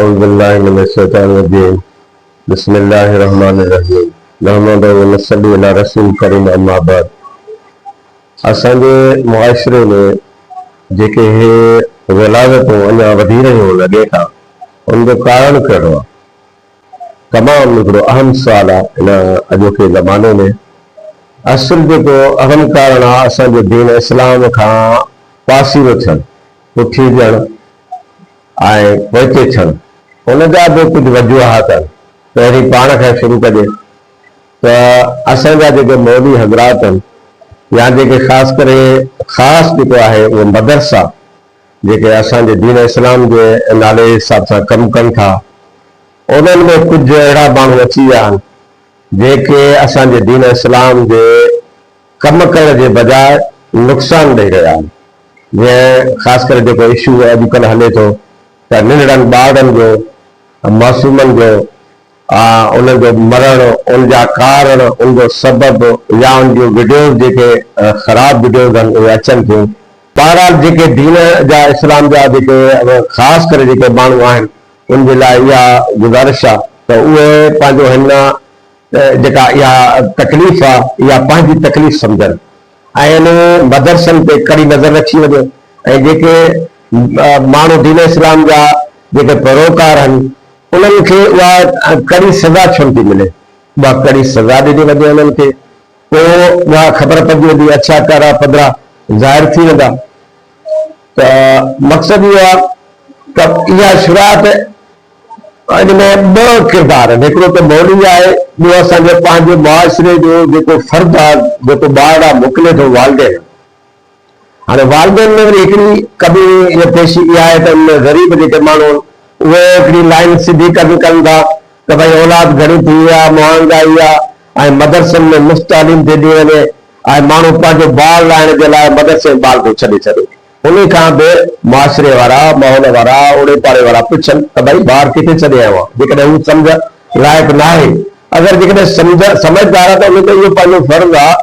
أعوذ بالله من الشيطان الرجيم بسم الله الرحمن الرحيم नहमदु व नसल्ली अला रसूल करीम अम्मा बाद। असांजे मुआशरे में जेके हे विलादतूं अञा वधी रहियूं लॻे था उनजो कारण कहिड़ो आहे? तमामु हिकिड़ो अहम सुवाल आहे इन अॼोके ज़माने में। असुल जेको अहम कारण आहे असांजे दीन इस्लाम खां पासीरो थियणु, पुठी ॾियणु ऐं पोइते थियणु। उनजा बि कुझु वजूहात आहिनि। पहिरीं पाण खां शुरू कजे त असांजा जेके मौलवी हज़रात आहिनि या जेके ख़ासि जेको आहे उहो मदरसा जेके असांजे दीन इस्लाम जे नाले हिसाब सां कमु कनि था, उन्हनि में कुझु अहिड़ा माण्हू अची विया आहिनि जेके असांजे दीन इस्लाम जे कमु करण जे बजाए नुक़सानु ॾेई रहिया आहिनि। जीअं ख़ासि करे जेको इशू अॼुकल्ह हले थो त नंढड़नि ॿारनि जो, मासूमनि जो उन्हनि जो मरणु, उनजा कारण, उनजो सबबु या उन जूं वीडियोज़ जेके ख़राब वीडियोज़ आहिनि उहे अचनि थियूं। बहरहाल जेके दीन जा इस्लाम जा जेके ख़ासि करे जेके माण्हू आहिनि उन जे लाइ इहा गुज़ारिश आहे त उहे पंहिंजो हिन जेका इहा तकलीफ़ आहे इहा पंहिंजी तकलीफ़ सम्झनि ऐं इन मदरसनि ते कड़ी नज़र रखी वञे ऐं जेके माण्हू दीन इस्लाम जा जेके पैरोकार आहिनि उन्हनि खे उहा कड़ी सज़ा छो थी मिले, उहा कड़ी सज़ा ॾिनी वञे उन्हनि खे, पोइ उहा ख़बर पइजी वेंदी, अच्छा कारा पदरा ज़ाहिर थी वेंदा। त मक़सदु इहो आहे त इहा शुरूआत इन में ॿ किरदार आहिनि। हिकिड़ो त मौलवी आहे, ॿियो असांजे पंहिंजे मुआशरे जो जेको फ़र्ज़ु आहे जेको ॿार आहे मोकिले थो वालिदैन। हाणे वालिदैन में वरी हिकिड़ी कमी पेशी इहा आहे त उन ग़रीब जेके माण्हू उहे हिकिड़ी लाइन सिधी कनि था त भई औलाद घणी थी आहे, महांगाई आहे ऐं मदरसनि में मुफ़्त तालीम थी ॾी वञे ऐं माण्हू पंहिंजो ॿार लाइण जे लाइ मदरसे में ॿार थो छॾे छॾे। उन खां बि मुआशरे वारा, माहौल वारा, ओड़े पाड़े वारा पुछनि त भई ॿार किथे छॾे आयो आहे, जेकॾहिं हू सम्झ लाइक़ु न आहे। अगरि जेकॾहिं समझदार आहे त उनखे इहो पंहिंजो फ़र्ज़ु आहे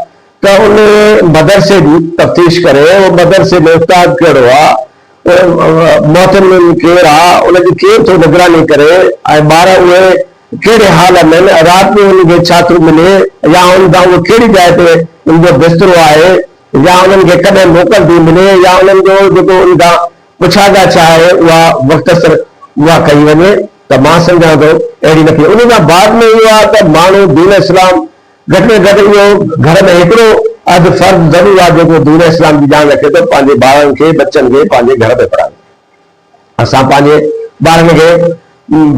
त उन मदरसे जी तफ़्तीश करे, उहो मदरसे में उस्ताद कहिड़ो आहे, मोहतमिन केरु आहे, उनजी केरु थो निगरानी करे ऐं ॿार उहे कहिड़े हाल में आहिनि, राति में उनखे छा थो मिले या उन खां उहो कहिड़ी जाइ ते उनजो बिस्तरो आहे या उन्हनि खे कॾहिं मोकल थी मिले या उन्हनि जो जेको उन खां पुछागा छा आहे उहा वक़्तसर उहा कई वञे त मां सम्झां थो अहिड़ी न थी। उन खां बाद में इहो आहे त माण्हू दीन इस्लाम घटि में घटि इहो घर में हिकिड़ो अधु फ़र्ज़ु ज़रूरु आहे जेको दीन इस्लाम जी ॼाण रखे थो, पंहिंजे ॿारनि खे, बच्चनि खे पंहिंजे घर में पढ़ाए। असां पंहिंजे ॿारनि खे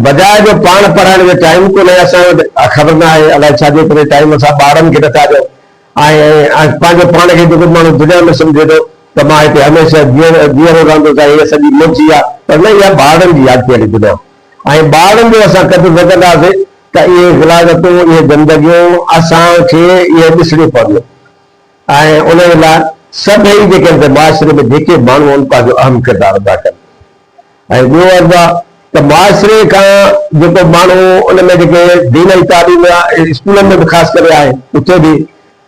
बजाए जो पाण पढ़ाइण जो टाइम कोन्हे, असां वटि ख़बर न आहे अलाए छाजे करे टाइम असां ॿारनि खे नथा ॾियूं ऐं पंहिंजो पाण खे जेको माण्हू दुनिया में सम्झे थो त मां हिते हमेशह जीअरो रहंदो त इहा सॼी मुंहिंजी आहे, पर न इहा ॿारनि जी आहे अहिड़ी दुनिया। ऐं ॿारनि जो असां कदुरु वधंदासीं त इहे ग़िलाज़तूं, इहे ज़िंदगियूं असांखे इहे ॾिसणियूं पवंदियूं ऐं उन जे लाइ सभई जेके मुआशरे में जेके माण्हू आहिनि पंहिंजो अहम किरदारु अदा कनि। ऐं ॿियो अर्ज़ु आहे त मुआशरे खां जेको माण्हू उन में जेके दीन जी तालीम स्कूलनि में बि ख़ासि करे आहे, उते बि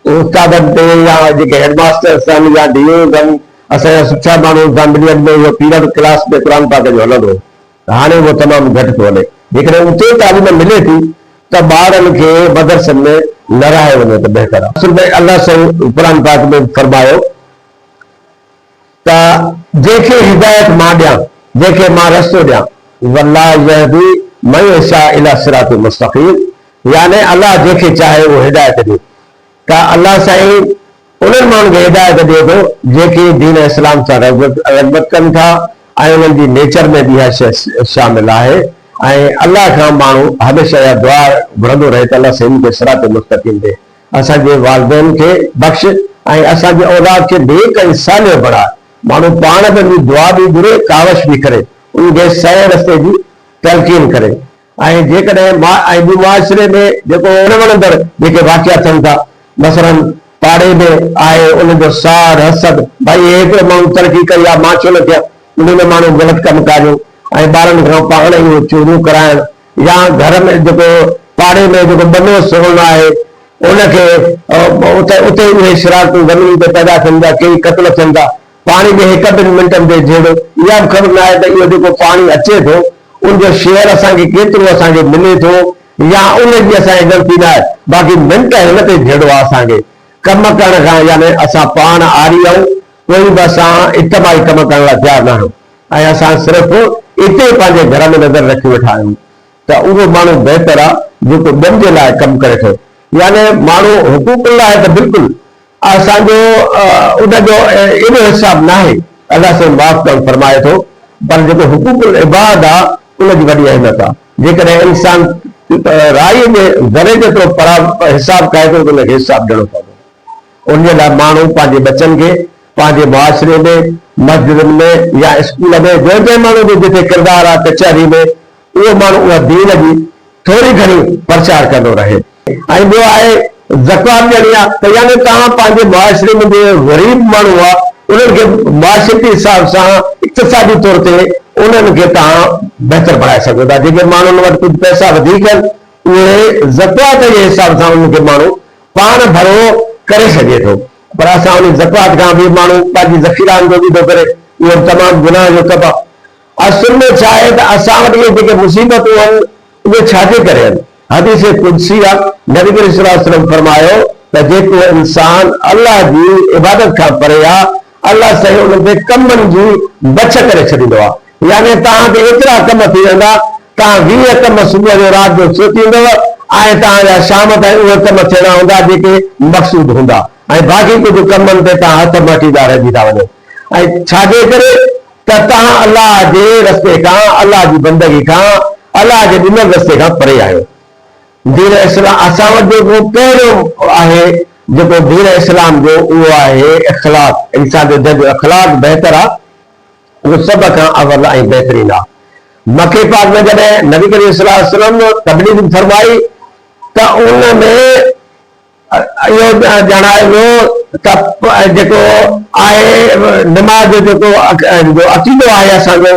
उस्तादनि ते या जेके हेडमास्टर्स आहिनि या डीओज़ आहिनि, असांजा सुठा माण्हू सां मिली में इहो पीरियड क्लास में क़ुर पाक जो हलंदो, हाणे उहो तमामु घटि थो हले। जेकॾहिं उते तालीम मिले थी त ॿारनि खे मदरसनि में न रहाए वञे त बहितर आहे। असुल में अलाह साईं क़ुर पाक में फरमायो त जंहिंखे हिदायत मां ॾियां, जंहिंखे मां रस्तो ॾियां, वल्लाहु यहदी मन यशा इला सिरातिल मुस्तक़ीम, यानी अलाह जंहिंखे चाहे उहो हिदायत ॾिए। त अलाह साईं उन्हनि माण्हुनि खे हिदायत ॾिए थो जेके दीन इस्लाम सां रग़बत कनि था ऐं उन्हनि जी नेचर में बि इहा शइ शामिल आहे ऐं अलाह खां माण्हू हमेशह इहा दुआ घुरंदो रहे त अलाह साईं खे सिरातिल मुस्तक़ीम ॾे, असांजे वालिदैन खे बख़्श ऐं असांजे औलाद खे नेक ऐं सालिह बणाए। माण्हू पाण बि दुआ बि घुरे, कावश बि करे, उनखे सही रस्ते जी तलक़ीन करे। ऐं जेकॾहिं मुआशरे में जेको न वणंदड़ जेके वाक़िया थियनि था, मसलन पाड़े में आहे उनजो सार हसद, भई हिकिड़ो माण्हू तरक़ी कई आहे मां छो न थियां, उन में माण्हू ग़लति कमु करियो ऐं ॿारनि खां पाण इहो चोरियूं कराइण या घर में जेको पाड़े में जेको बनो सोन आहे उनखे उते उहे शरारतूं ज़मीन ते पैदा थियनि था, कई क़त्ल थियनि था, पाणी में हिकु ॿिनि मिंटनि ते जहिड़ो, इहा बि ख़बर न आहे त इहो जेको पाणी अचे थो उनजो शेयर असांखे केतिरो असांखे मिले थो या उनजी असांजी ग़लती न आहे। बाक़ी मिंट हिन ते जहिड़ो आहे असांखे कम करण खां, यानी असां पाण आरी आहियूं, कोई बि असां इज्तमाही कम करण लाइ तयारु न आहियूं ऐं असां सिर्फ़ु इते पंहिंजे घर में नज़र रखी वेठा आहियूं त उहो माण्हू बहितर आहे जेको ॿियनि जे लाइ कमु करे थो। यानी माण्हू हुकूक लाइ त बिल्कुलु असांजो उनजो एॾो हिसाब न आहे, अलाह साईं माफ़ करणु फरमाए थो, पर जेको हुकूकुल इबाद आहे उनजी वॾी अहमियत आहे। जेकॾहिं इंसान राई में ज़रे जेतिरो हिसाब कहे थो त उनखे हिसाब ॾियणो पवंदो। उन लाइ माण्हू पंहिंजे बचनि खे पंहिंजे मुआशिरे में, मस्जिदनि में या स्कूल में, जंहिं माण्हू जो जिते किरदार आहे कचहरी में, उहो माण्हू उहा दीन जी थोरी घणी प्रचार कंदो रहे। ऐं ॿियो आहे ज़कात ॾियणी आहे त यानी तव्हां पंहिंजे मुआशिरे में जो ग़रीब माण्हू आहे उन्हनि खे मुआशिरती हिसाब सां इक़्तिसादी तौर ते उन्हनि खे तव्हां बहितर बणाए सघो था। जेके माण्हुनि वटि कुझु पैसा वधीक आहिनि उहे ज़कात जे हिसाब सां उनखे माण्हू पाण भरो करे सघे थो, पर असां उन ज़कात खां बि माण्हू पंहिंजी ज़ख़ीराउनि जो बि थो करे, उहो तमामु गुनाह जो कमु आहे। असुल में छा आहे त असां वटि इहे जेके मुसीबतूं आहिनि उहे छाजे करे आहिनि? हदीस कुदसी आहे, नबी करीम सल्लल्लाहु अलैहि वसल्लम फरमायो त जेको इंसान अल्लाह जी इबादत खां परे आहे, अल्लाह साईं उन ते कमनि जी बच करे छॾींदो आहे। यानी तव्हांखे एतिरा कम थी वेंदा, तव्हां 20 कम सुबुह जो राति जो सोचींदव ऐं तव्हांजा शाम ताईं उहे कम थियणा हूंदा जेके मक़सूद हूंदा, ऐं बाक़ी कुझु कमनि ते तव्हां हथ मटींदा रहिजी था वञो। ऐं छाजे करे त तव्हां अल्लाह जे रस्ते खां, अल्लाह जी बंदगी खां, अल्लाह जे ॾिनल रस्ते खां परे आहियो। दीन इस्लाम असां वटि जेको पहिरियों आहे, जेको दीन इस्लाम जो उहो आहे इख़लाक़। इंसान जो जंहिंजो इख़लाक़ बहितर आहे उहो सभ खां अवल ऐं बहितरीन आहे। मके पाक में जॾहिं नबी करीम सल्लल्लाहु अलैहि वसल्लम तबलीग फरमाई त उन में इहो ॼाणायो वियो त जेको आहे नमाज़ जो जेको अक़ीदो आहे असांजो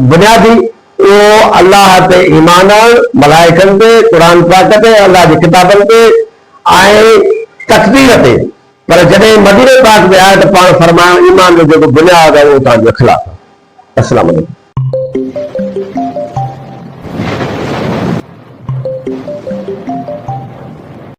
बुनियादी, उहो अल्लाह ते ईमान आणणु, मलाइकनि ते, क़ुरान पाक ते, अल्लाह जी किताबनि ते ऐं तक़दीर ते। पर जॾहिं मदीने पाक में आहे त पाण फरमायो ईमान जो जेको बुनियाद आहे उहो तव्हांजो इख़लाक़ आहे। अस्सलामु अलैकुम।